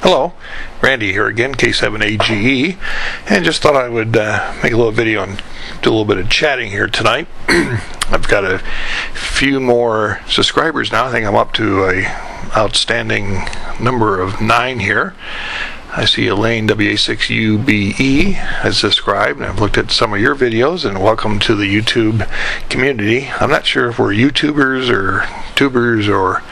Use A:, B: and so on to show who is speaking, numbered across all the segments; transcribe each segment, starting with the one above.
A: Hello, Randy here again, K7AGE, and just thought I would make a little video and do a little bit of chatting here tonight. I've got a few more subscribers now. I think I'm up to a outstanding number of 9 here. I see Elaine WA6UBE has subscribed, and I've looked at some of your videos, and welcome to the YouTube community. I'm not sure if we're YouTubers or tubers or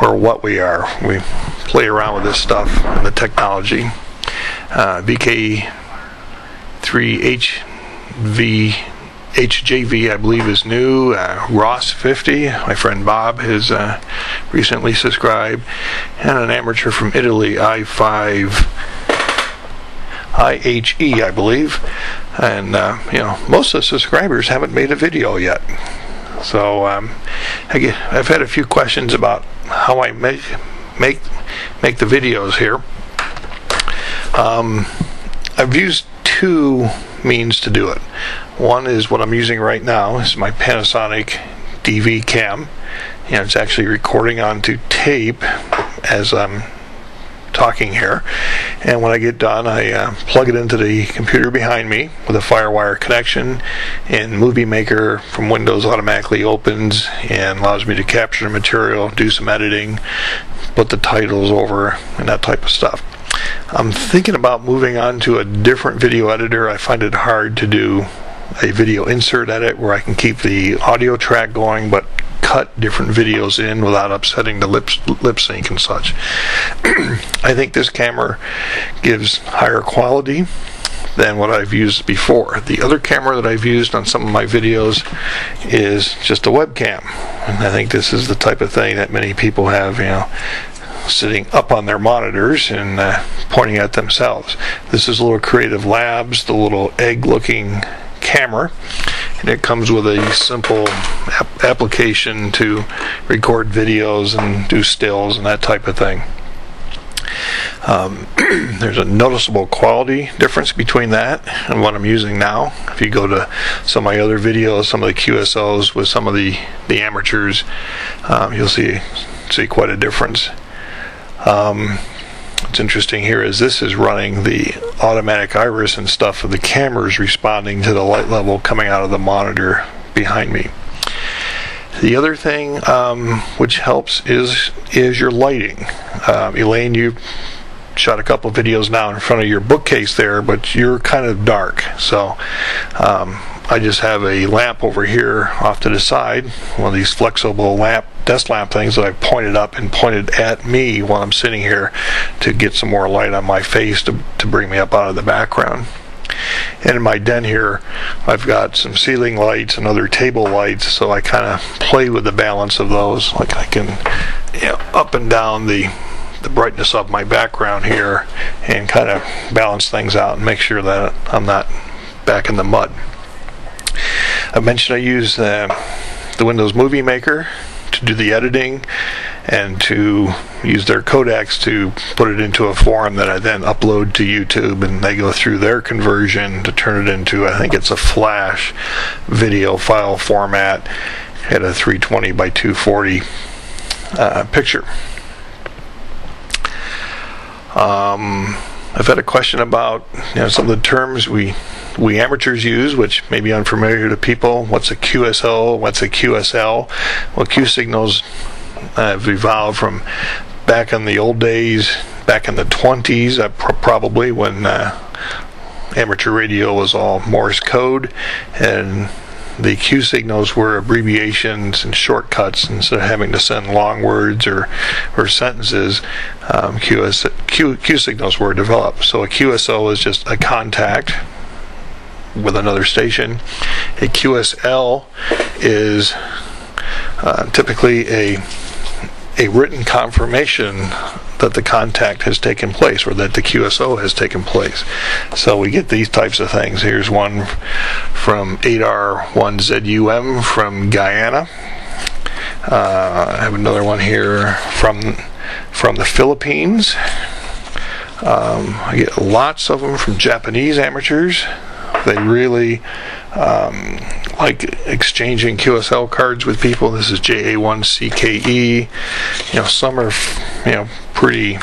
A: what we are. We play around with this stuff and the technology. BK3HJV I believe is new. Ross50, my friend Bob, has recently subscribed, and an amateur from Italy, IHE I believe, and you know, most of the subscribers haven't made a video yet. So I've had a few questions about how I make the videos here. I've used 2 means to do it. One is what I'm using right now. This is my Panasonic DV cam, and it's actually recording onto tape as I'm talking here, and when I get done I plug it into the computer behind me with a FireWire connection, and Movie Maker from Windows automatically opens and allows me to capture the material, do some editing, put the titles over, and that type of stuff. I'm thinking about moving on to a different video editor. I find it hard to do a video insert edit where I can keep the audio track going but cut different videos in without upsetting the lip sync and such. I think this camera gives higher quality than what I've used before. The other camera that I've used on some of my videos is just a webcam, and I think this is the type of thing that many people have, you know, sitting up on their monitors and pointing at themselves. This is a little Creative Labs, the little egg-looking camera, and it comes with a simple application to record videos and do stills and that type of thing. There's a noticeable quality difference between that and what I'm using now. If you go to some of my other videos, some of the QSOs with some of the amateurs, you'll see quite a difference. What's interesting here is this is running the automatic iris and stuff, of the cameras responding to the light level coming out of the monitor behind me. The other thing which helps is your lighting. Elaine, you shot a couple videos now in front of your bookcase there, but you're kind of dark, so I just have a lamp over here off to the side, one of these flexible desk lamp things that I pointed up and pointed at me while I'm sitting here to get some more light on my face to bring me up out of the background. And in my den here, I've got some ceiling lights and other table lights, so I kind of play with the balance of those. Like I can, you know, up and down the brightness of my background here and kind of balance things out and make sure that I'm not back in the mud. I mentioned I use the Windows Movie Maker to do the editing and to use their codecs to put it into a form that I then upload to YouTube, and they go through their conversion to turn it into, I think it's a Flash video file format at a 320 by 240 picture. I've had a question about, you know, some of the terms we amateurs use, which may be unfamiliar to people. What's a QSO? What's a QSL? Well, Q signals have evolved from back in the old days, back in the 20s, probably, when amateur radio was all Morse code, and the Q signals were abbreviations and shortcuts. Instead of having to send long words or sentences, Q signals were developed. So a QSO is just a contact with another station. A QSL is typically a written confirmation that the contact has taken place, or that the QSO has taken place. So we get these types of things. Here's one from 8R1ZUM from Guyana. I have another one here from the Philippines. I get lots of them from Japanese amateurs. They really like exchanging QSL cards with people. This is JA1CKE. You know, some are, you know, pretty,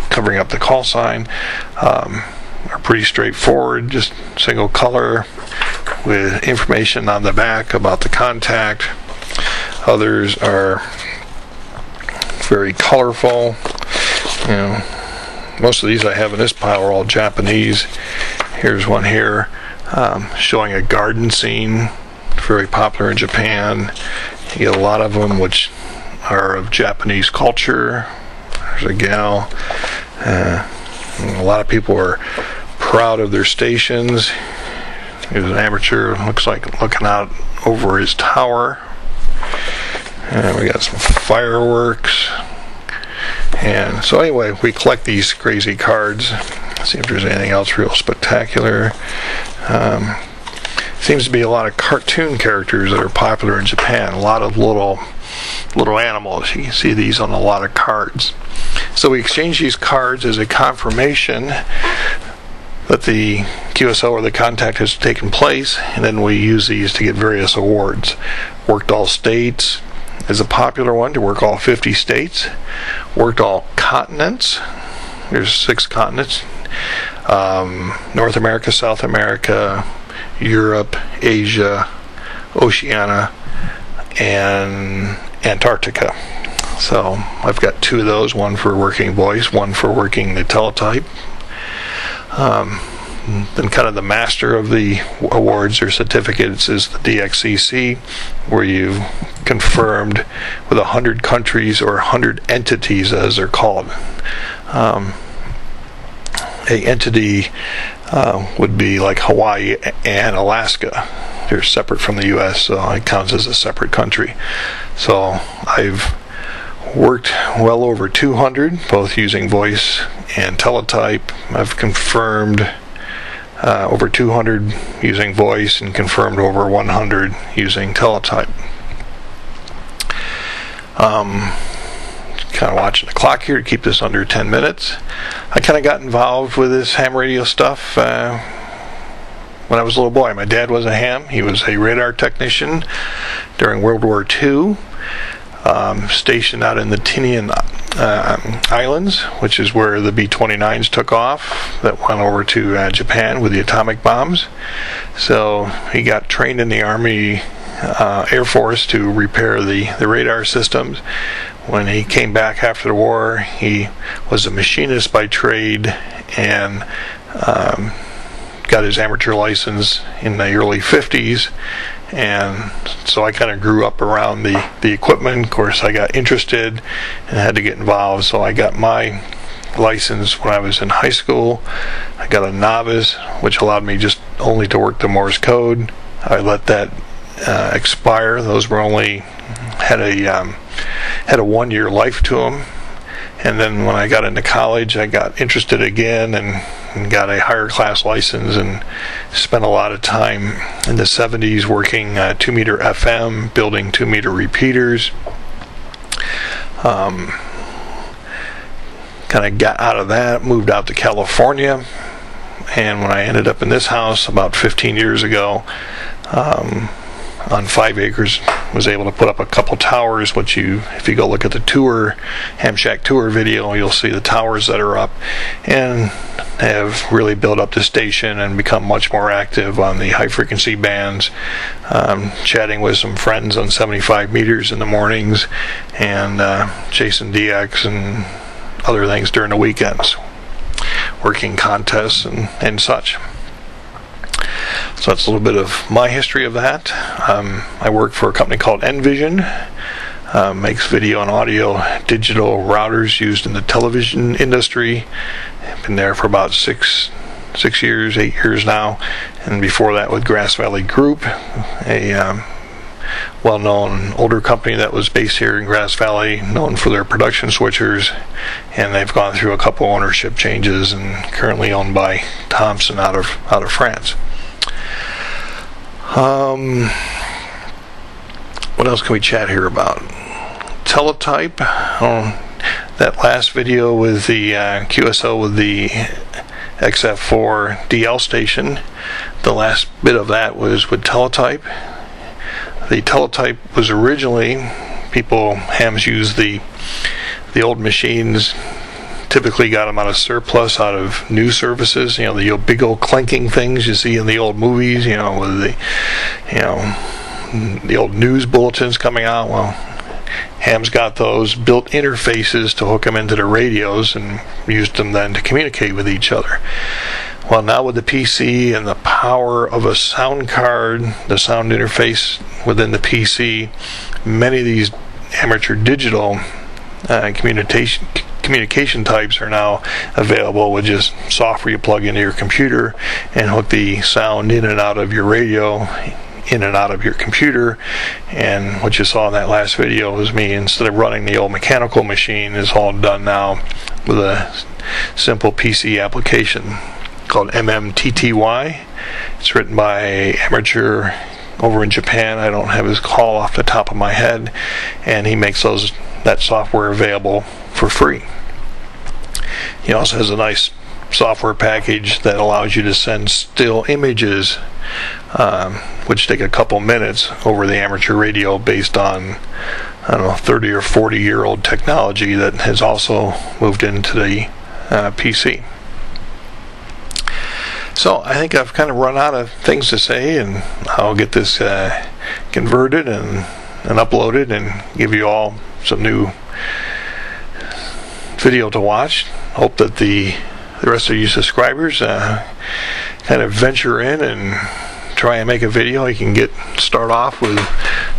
A: covering up the call sign, are pretty straightforward, just single color with information on the back about the contact. Others are very colorful. You know, most of these I have in this pile are all Japanese. Here's one here showing a garden scene, very popular in Japan. You get a lot of them which are of Japanese culture. There's a gal. A lot of people are proud of their stations. Here's an amateur, looks like looking out over his tower. And we got some fireworks. And so anyway, we collect these crazy cards. See if there's anything else real spectacular. Seems to be a lot of cartoon characters that are popular in Japan. A lot of little animals. You can see these on a lot of cards. So we exchange these cards as a confirmation that the QSO or the contact has taken place, and then we use these to get various awards. Worked all states is a popular one, to work all 50 states. Worked all continents. There's 6 continents. North America, South America, Europe, Asia, Oceania, and Antarctica. So I've got 2 of those, one for working voice, one for working the teletype. Then kind of the master of the awards or certificates is the DXCC, where you've confirmed with 100 countries or 100 entities as they're called. A entity would be like Hawaii and Alaska. They're separate from the US, so it counts as a separate country. So I've worked well over 200, both using voice and teletype. I've confirmed over 200 using voice and confirmed over 100 using teletype. Kind of watching the clock here to keep this under 10 minutes. I kind of got involved with this ham radio stuff when I was a little boy. My dad was a ham. He was a radar technician during World War II, stationed out in the Tinian Islands, which is where the B-29s took off that went over to Japan with the atomic bombs. So he got trained in the Army Air Force to repair the radar systems. When he came back after the war, he was a machinist by trade and got his amateur license in the early 50s. And so I kind of grew up around the equipment. Of course, I got interested and had to get involved, so I got my license when I was in high school. I got a novice, which allowed me just only to work the Morse code. I let that expire. Those were only had a 1-year life to them. And then when I got into college, I got interested again and got a higher class license and spent a lot of time in the 70s working 2-meter FM, building 2-meter repeaters. Kind of got out of that, moved out to California, and when I ended up in this house about 15 years ago, on 5 acres, was able to put up a couple towers, which if you go look at the Hamshack tour video, you'll see the towers that are up, and have really built up the station and become much more active on the high frequency bands, chatting with some friends on 75 meters in the mornings, and chasing DX and other things during the weekends, working contests and such. So that's a little bit of my history of that. I work for a company called Envision. Makes video and audio digital routers used in the television industry. I've been there for about 8 years now. And before that with Grass Valley Group, a well-known older company that was based here in Grass Valley, known for their production switchers. And they've gone through a couple ownership changes and currently owned by Thomson out of France. What else can we chat here about? Teletype. That last video with the QSO with the XF4 DL station, the last bit of that was with teletype. The teletype was originally, hams used the The old machines typically got them out of surplus, out of news services. You know, the big old clanking things you see in the old movies. You know, with the old news bulletins coming out. Well, Ham's got those built interfaces to hook them into the radios and used them then to communicate with each other. Well, now with the PC and the power of a sound card, the sound interface within the PC, many of these amateur digital communication types are now available with just software you plug into your computer and hook the sound in and out of your radio, in and out of your computer. And what you saw in that last video was me, instead of running the old mechanical machine, is all done now with a simple PC application called MMTTY. It's written by an amateur over in Japan. I don't have his call off the top of my head, and he makes that software available for free. He also has a nice software package that allows you to send still images, which take a couple minutes over the amateur radio, based on, I don't know, 30 or 40 year old technology that has also moved into the PC. So I think I've kind of run out of things to say, and I'll get this converted and uploaded and give you all some new video to watch. Hope that the rest of you subscribers kind of venture in and try and make a video. You can start off with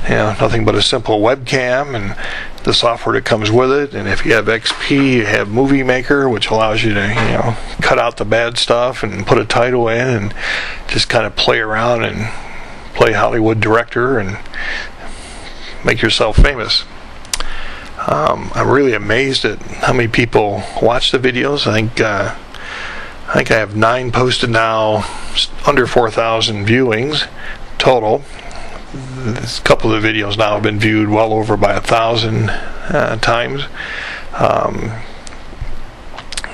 A: nothing but a simple webcam and the software that comes with it. And if you have XP, you have Movie Maker, which allows you to cut out the bad stuff and put a title in and just kind of play around and play Hollywood director and make yourself famous. I'm really amazed at how many people watch the videos. I think I have 9 posted now, under 4,000 viewings total. A couple of the videos now have been viewed well over by 1,000 times.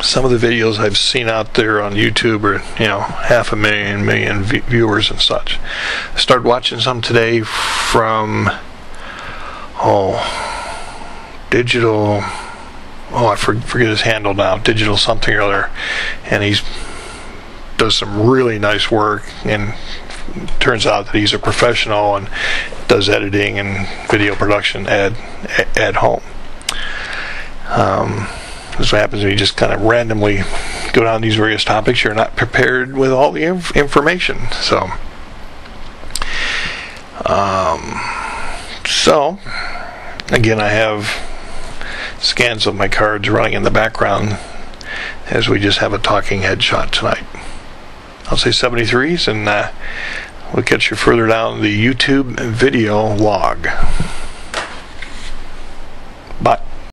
A: Some of the videos I've seen out there on YouTube are 500,000 viewers and such. I started watching some today from Digital, I forget his handle now, Digital something or other, and he does some really nice work, and turns out that he's a professional and does editing and video production at home. This is what happens when you just kind of randomly go down these various topics. You're not prepared with all the information. So again, I have scans of my cards running in the background as we just have a talking headshot tonight. I'll say 73s, and we'll catch you further down the YouTube video log. Bye.